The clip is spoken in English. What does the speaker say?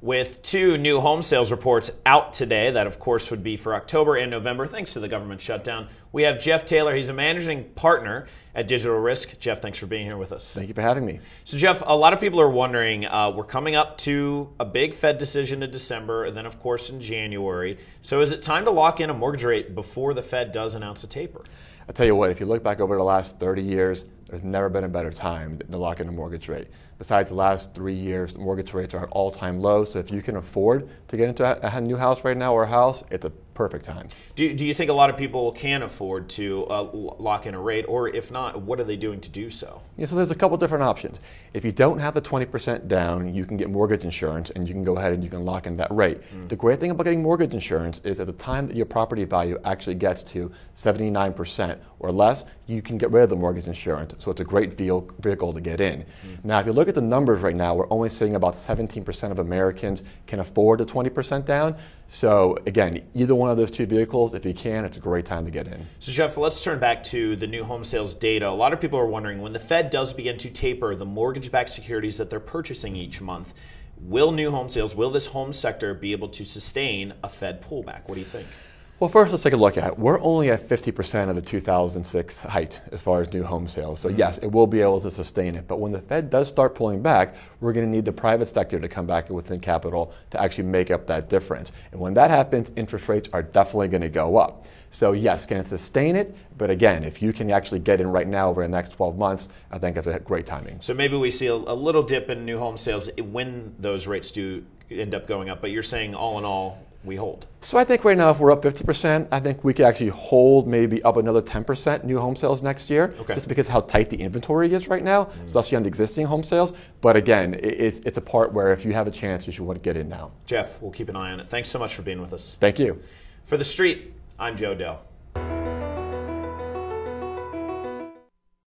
With two new home sales reports out today, that of course would be for October and November, thanks to the government shutdown. We have Jeff Taylor. He's a managing partner at Digital Risk. Jeff, thanks for being here with us. Thank you for having me. So Jeff, a lot of people are wondering, we're coming up to a big Fed decision in December, and then of course in January. So is it time to lock in a mortgage rate before the Fed does announce a taper? I'll tell you what, if you look back over the last 30 years, there's never been a better time to lock in a mortgage rate. Besides the last 3 years, mortgage rates are at all-time low, so if you can afford to get into a new house right now or a house, it's a perfect time. Do you think a lot of people can afford to lock in a rate, or if not, what are they doing to do so? Yeah, so there's a couple different options. If you don't have the 20% down, you can get mortgage insurance and you can go ahead and you can lock in that rate. The great thing about getting mortgage insurance is at the time that your property value actually gets to 79% or less, you can get rid of the mortgage insurance, so it's a great vehicle to get in. Now, if you look at the numbers right now, we're only seeing about 17% of Americans can afford the 20% down. So again, either one of those two vehicles, if you can, it's a great time to get in. So Jeff, let's turn back to the new home sales data. A lot of people are wondering, when the Fed does begin to taper the mortgage-backed securities that they're purchasing each month, will new home sales, will this home sector be able to sustain a Fed pullback? What do you think? Well, first, let's take a look at it. We're only at 50% of the 2006 height as far as new home sales. So yes, it will be able to sustain it. But when the Fed does start pulling back, we're going to need the private sector to come back within capital to actually make up that difference. And when that happens, interest rates are definitely going to go up. So yes, can it sustain it? But again, if you can actually get in right now over the next 12 months, I think it's a great timing. So maybe we see a little dip in new home sales when those rates do end up going up. But you're saying all in all, we hold. So I think right now if we're up 50%, I think we could actually hold maybe up another 10% new home sales next year, just because how tight the inventory is right now, especially on the existing home sales. But again, it's a part where if you have a chance, you should want to get in now. Jeff, we'll keep an eye on it. Thanks so much for being with us. Thank you. For The Street, I'm Joe Deaux.